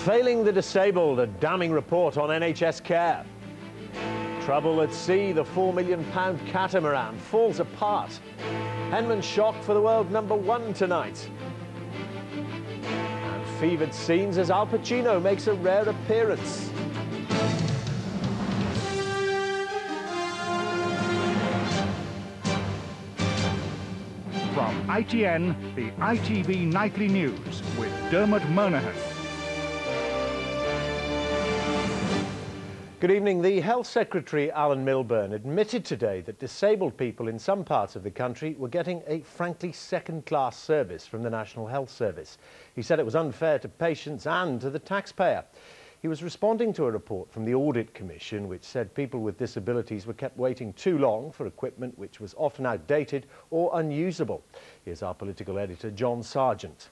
Failing the disabled, a damning report on NHS care. Trouble at sea, the £4 million catamaran falls apart. Henman shocked for the world #1 tonight. And fevered scenes as Al Pacino makes a rare appearance. From ITN, the ITV Nightly News with Dermot Monaghan. Good evening. The Health Secretary, Alan Milburn, admitted today that disabled people in some parts of the country were getting a frankly second-class service from the National Health Service. He said it was unfair to patients and to the taxpayer. He was responding to a report from the Audit Commission which said people with disabilities were kept waiting too long for equipment which was often outdated or unusable. Here's our political editor, John Sargent.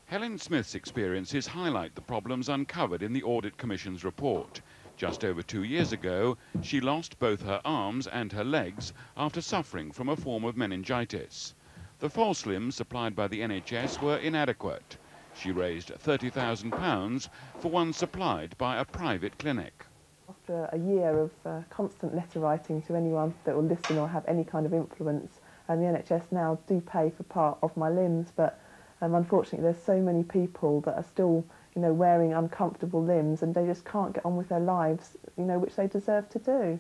Helen Smith's experiences highlight the problems uncovered in the Audit Commission's report. Just over 2 years ago, she lost both her arms and her legs after suffering from a form of meningitis. The false limbs supplied by the NHS were inadequate. She raised £30,000 for one supplied by a private clinic. After a year of constant letter writing to anyone that will listen or have any kind of influence, and the NHS now do pay for part of my limbs, but unfortunately there's so many people that are still wearing uncomfortable limbs and they just can't get on with their lives, which they deserve to do.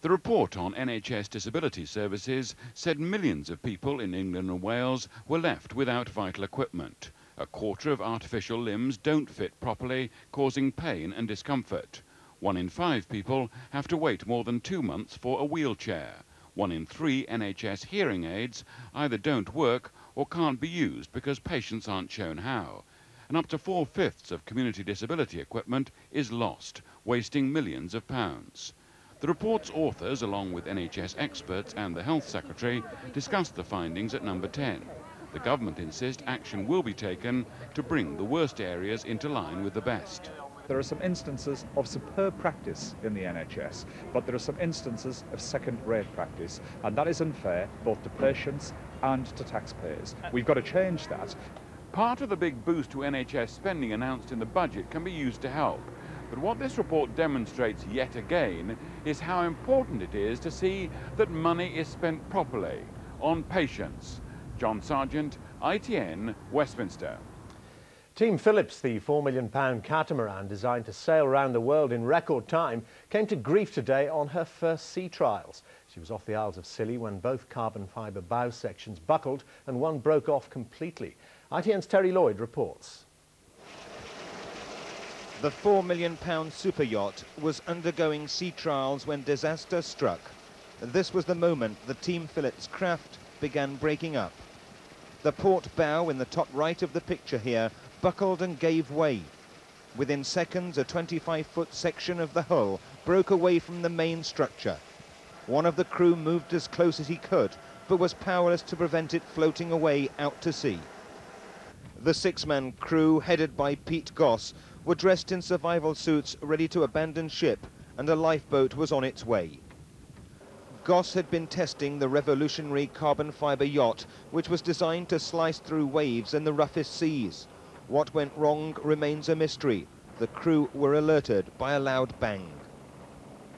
The report on NHS disability services said millions of people in England and Wales were left without vital equipment. A quarter of artificial limbs don't fit properly, causing pain and discomfort. 1 in 5 people have to wait more than 2 months for a wheelchair. 1 in 3 NHS hearing aids either don't work or can't be used because patients aren't shown how. And up to 4/5 of community disability equipment is lost, wasting millions of pounds. The report's authors, along with NHS experts and the Health Secretary, discussed the findings at number 10. The government insists action will be taken to bring the worst areas into line with the best. There are some instances of superb practice in the NHS, but there are some instances of second-rate practice, and that is unfair both to patients and to taxpayers. We've got to change that. Part of the big boost to NHS spending announced in the budget can be used to help. But what this report demonstrates yet again is how important it is to see that money is spent properly on patients. John Sargent, ITN, Westminster. Team Phillips, the £4 million catamaran designed to sail around the world in record time, came to grief today on her first sea trials. She was off the Isles of Scilly when both carbon fibre bow sections buckled and one broke off completely. ITN's Terry Lloyd reports. The £4 million super yacht was undergoing sea trials when disaster struck. This was the moment the Team Phillips craft began breaking up. The port bow in the top right of the picture here buckled and gave way. Within seconds, a 25-foot section of the hull broke away from the main structure. One of the crew moved as close as he could, but was powerless to prevent it floating away out to sea. The 6-man crew, headed by Pete Goss, were dressed in survival suits ready to abandon ship, and a lifeboat was on its way. Goss had been testing the revolutionary carbon fibre yacht, which was designed to slice through waves in the roughest seas. What went wrong remains a mystery. The crew were alerted by a loud bang.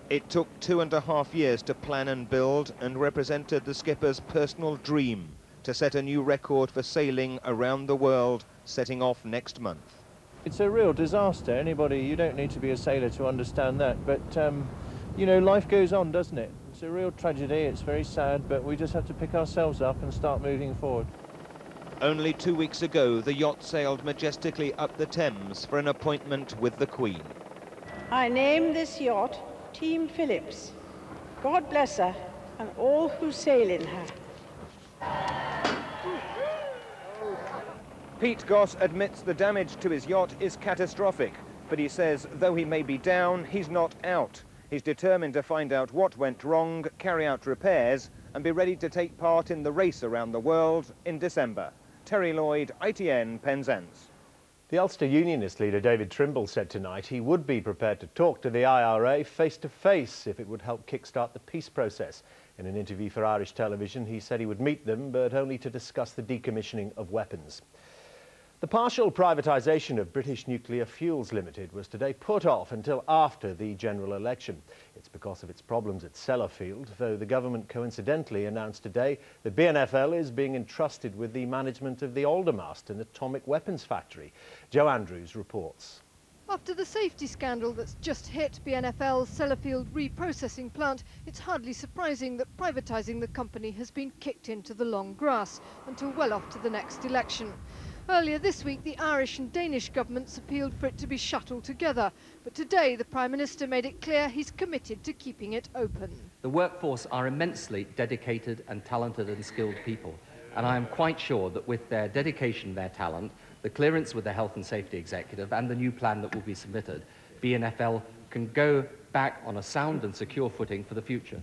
It took 2.5 years to plan and build, and represented the skipper's personal dream to set a new record for sailing around the world, setting off next month. It's a real disaster. You don't need to be a sailor to understand that, but life goes on, doesn't it? It's a real tragedy, it's very sad, but we just have to pick ourselves up and start moving forward. Only 2 weeks ago, the yacht sailed majestically up the Thames for an appointment with the Queen. I name this yacht Team Phillips. God bless her and all who sail in her. Pete Goss admits the damage to his yacht is catastrophic, but he says though he may be down, he's not out. He's determined to find out what went wrong, carry out repairs, and be ready to take part in the race around the world in December. Terry Lloyd, ITN, Penzance. The Ulster Unionist leader David Trimble said tonight he would be prepared to talk to the IRA face-to-face if it would help kickstart the peace process. In an interview for Irish television, he said he would meet them, but only to discuss the decommissioning of weapons. The partial privatisation of British Nuclear Fuels Limited was today put off until after the general election. It's because of its problems at Sellafield, though the government coincidentally announced today that BNFL is being entrusted with the management of the Aldermaston atomic weapons factory. Joe Andrews reports. After the safety scandal that's just hit BNFL's Sellafield reprocessing plant, it's hardly surprising that privatising the company has been kicked into the long grass until well off to the next election. Earlier this week, the Irish and Danish governments appealed for it to be shut altogether. But today, the Prime Minister made it clear he's committed to keeping it open. The workforce are immensely dedicated and talented and skilled people. And I am quite sure that with their dedication, their talent, the clearance with the Health and Safety Executive and the new plan that will be submitted, BNFL can go back on a sound and secure footing for the future.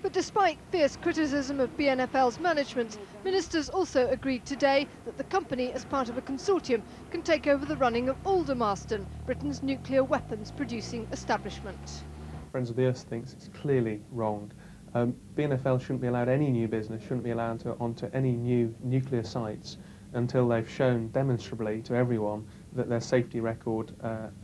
But despite fierce criticism of BNFL's management, ministers also agreed today that the company, as part of a consortium, can take over the running of Aldermaston, Britain's nuclear weapons producing establishment. Friends of the Earth thinks it's clearly wrong. BNFL shouldn't be allowed any new business, shouldn't be allowed onto any new nuclear sites until they've shown demonstrably to everyone that their safety record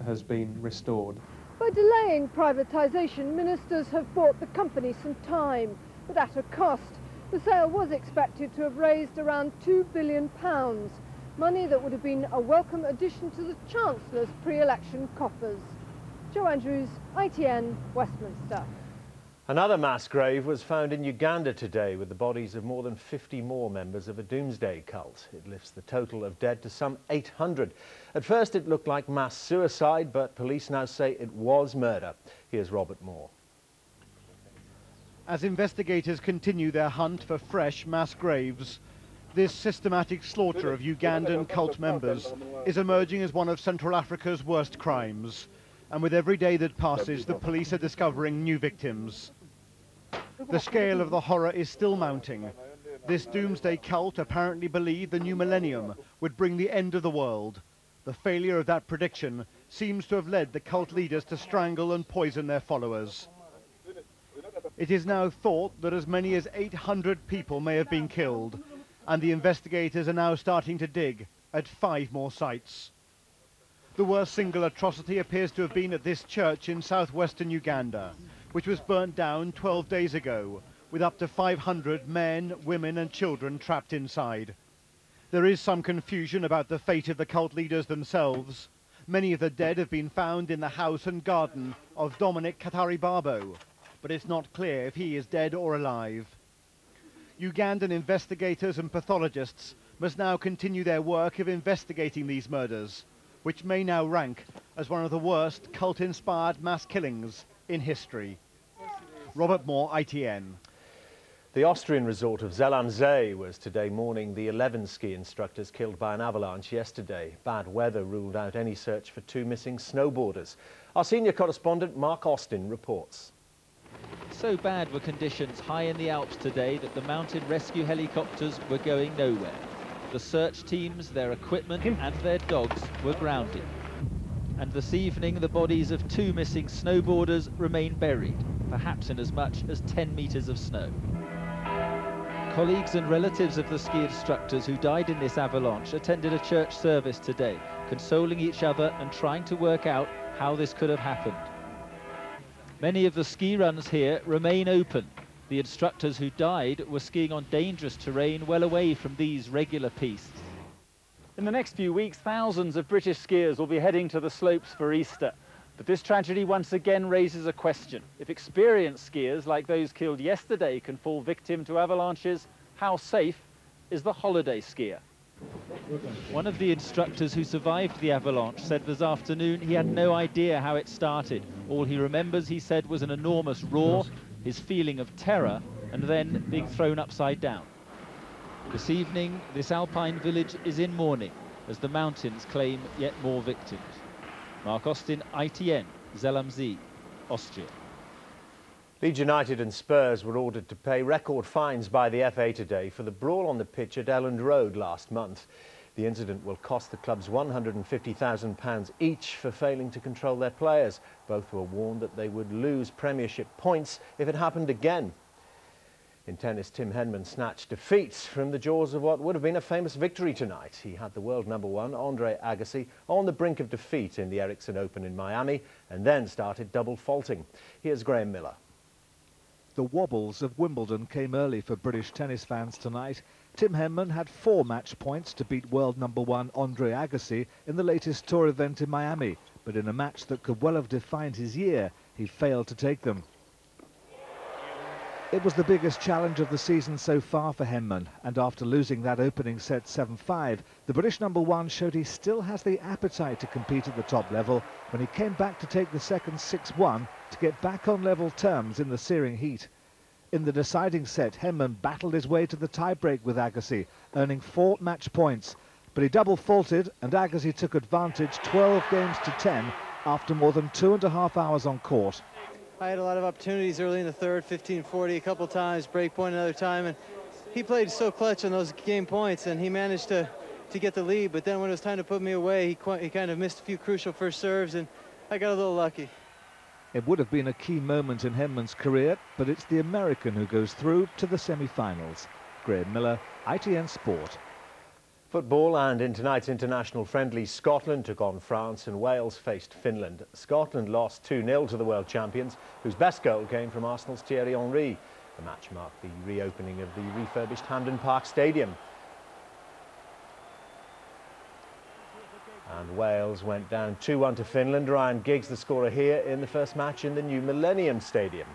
has been restored. By delaying privatisation, ministers have bought the company some time, but at a cost. The sale was expected to have raised around £2 billion, money that would have been a welcome addition to the Chancellor's pre-election coffers. Joe Andrews, ITN, Westminster. Another mass grave was found in Uganda today with the bodies of more than 50 more members of a doomsday cult. It lifts the total of dead to some 800. At first it looked like mass suicide, but police now say it was murder. Here's Robert Moore. As investigators continue their hunt for fresh mass graves, this systematic slaughter of Ugandan cult members is emerging as one of Central Africa's worst crimes. And with every day that passes, the police are discovering new victims. The scale of the horror is still mounting. This doomsday cult apparently believed the new millennium would bring the end of the world. The failure of that prediction seems to have led the cult leaders to strangle and poison their followers. It is now thought that as many as 800 people may have been killed, and the investigators are now starting to dig at 5 more sites. The worst single atrocity appears to have been at this church in southwestern Uganda, which was burnt down 12 days ago, with up to 500 men, women and children trapped inside. There is some confusion about the fate of the cult leaders themselves. Many of the dead have been found in the house and garden of Dominic Kataribabo, but it's not clear if he is dead or alive. Ugandan investigators and pathologists must now continue their work of investigating these murders, which may now rank as one of the worst cult-inspired mass killings in history. Robert Moore, ITN. The Austrian resort of Zellandsee was today mourning the 11 ski instructors killed by an avalanche yesterday. Bad weather ruled out any search for 2 missing snowboarders. Our senior correspondent Mark Austin reports. So bad were conditions high in the Alps today that the mountain rescue helicopters were going nowhere. The search teams, their equipment and their dogs were grounded. And this evening the bodies of 2 missing snowboarders remain buried, perhaps in as much as 10 metres of snow. Colleagues and relatives of the ski instructors who died in this avalanche attended a church service today, consoling each other and trying to work out how this could have happened. Many of the ski runs here remain open. The instructors who died were skiing on dangerous terrain well away from these regular pistes. In the next few weeks, thousands of British skiers will be heading to the slopes for Easter. But this tragedy once again raises a question. If experienced skiers like those killed yesterday can fall victim to avalanches, how safe is the holiday skier? One of the instructors who survived the avalanche said this afternoon he had no idea how it started. All he remembers, he said, was an enormous roar, his feeling of terror, and then being thrown upside down. This evening, this alpine village is in mourning as the mountains claim yet more victims. Mark Austin, ITN, Zellandsee, Austria. Leeds United and Spurs were ordered to pay record fines by the FA today for the brawl on the pitch at Elland Road last month. The incident will cost the clubs £150,000 each for failing to control their players. Both were warned that they would lose Premiership points if it happened again. In tennis, Tim Henman snatched defeat from the jaws of what would have been a famous victory tonight. He had the world #1, Andre Agassi, on the brink of defeat in the Ericsson Open in Miami and then started double faulting. Here's Graham Miller. The wobbles of Wimbledon came early for British tennis fans tonight. Tim Henman had 4 match points to beat world #1 Andre Agassi in the latest tour event in Miami. But in a match that could well have defined his year, he failed to take them. It was the biggest challenge of the season so far for Henman, and after losing that opening set 7-5, the British #1 showed he still has the appetite to compete at the top level when he came back to take the second 6-1 to get back on level terms in the searing heat. In the deciding set, Henman battled his way to the tiebreak with Agassi, earning 4 match points, but he double faulted and Agassi took advantage 12 games to 10 after more than 2.5 hours on court. I had a lot of opportunities early in the third, 15-40 a couple times, break point another time, and he played so clutch on those game points, and he managed to get the lead. But then when it was time to put me away, he kind of missed a few crucial first serves, and I got a little lucky. It would have been a key moment in Henman's career, but it's the American who goes through to the semi-finals. Graham Miller, ITN Sport. Football, and in tonight's international friendly, Scotland took on France and Wales faced Finland. Scotland lost 2-0 to the world champions, whose best goal came from Arsenal's Thierry Henry. The match marked the reopening of the refurbished Hampden Park Stadium. And Wales went down 2-1 to Finland. Ryan Giggs, the scorer here in the first match in the new Millennium Stadium.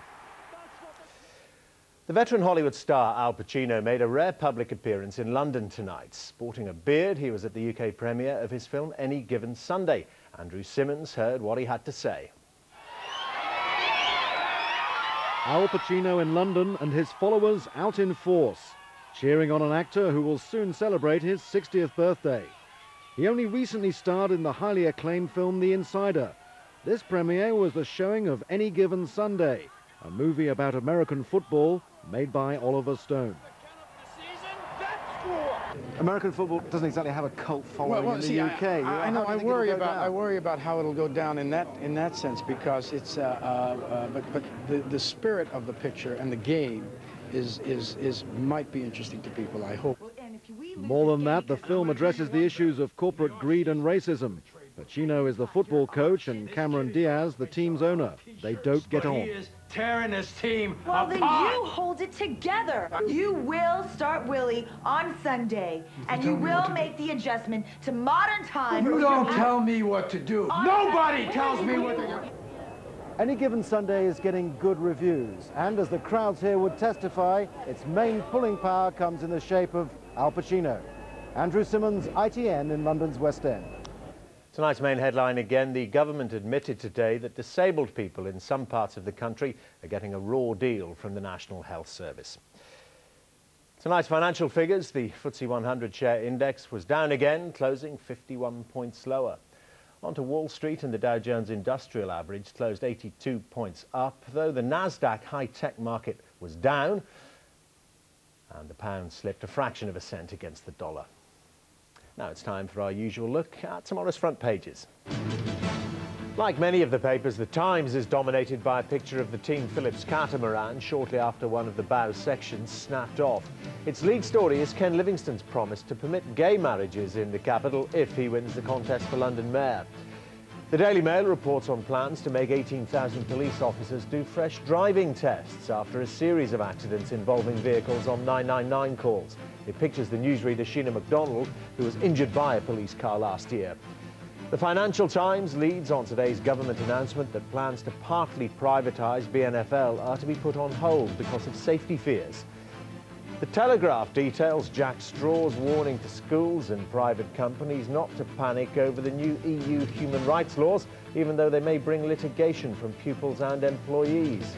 The veteran Hollywood star Al Pacino made a rare public appearance in London tonight. Sporting a beard, he was at the UK premiere of his film Any Given Sunday. Andrew Simmons heard what he had to say. Al Pacino in London and his followers out in force, cheering on an actor who will soon celebrate his 60th birthday. He only recently starred in the highly acclaimed film The Insider. This premiere was the showing of Any Given Sunday, a movie about American football made by Oliver Stone. American football doesn't exactly have a cult following in the UK. I know. I worry about how it'll go down in that sense, because it's but the spirit of the picture and the game might be interesting to people, I hope. More than that, the film addresses the issues of corporate greed and racism. Pacino is the football coach and Cameron Diaz the team's owner. They don't get on. He is tearing this team apart. Then you hold it together. You will start Willie on Sunday, and you will make the adjustment to modern times. You don't tell me what to do. Nobody tells me what to do. Any Given Sunday is getting good reviews, and as the crowds here would testify, its main pulling power comes in the shape of Al Pacino. Andrew Simmons, ITN in London's West End. Tonight's main headline again, the government admitted today that disabled people in some parts of the country are getting a raw deal from the National Health Service. Tonight's financial figures, the FTSE 100 share index was down again, closing 51 points lower. On to Wall Street, and the Dow Jones Industrial Average closed 82 points up, though the Nasdaq high-tech market was down, and the pound slipped a fraction of a cent against the dollar. Now it's time for our usual look at tomorrow's front pages. Like many of the papers, the Times is dominated by a picture of the Team Phillips catamaran shortly after one of the bow sections snapped off. Its lead story is Ken Livingstone's promise to permit gay marriages in the capital if he wins the contest for London Mayor. The Daily Mail reports on plans to make 18,000 police officers do fresh driving tests after a series of accidents involving vehicles on 999 calls. It pictures the newsreader Sheena MacDonald, who was injured by a police car last year. The Financial Times leads on today's government announcement that plans to partly privatise BNFL are to be put on hold because of safety fears. The Telegraph details Jack Straw's warning to schools and private companies not to panic over the new EU human rights laws, even though they may bring litigation from pupils and employees.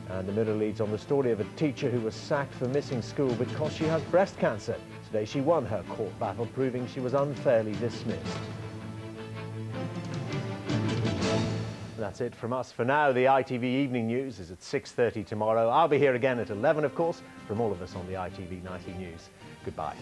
And the Mirror leads on the story of a teacher who was sacked for missing school because she has breast cancer. Today she won her court battle, proving she was unfairly dismissed. That's it from us for now. The ITV Evening News is at 6:30 tomorrow. I'll be here again at 11, of course. From all of us on the ITV Nightly News, goodbye.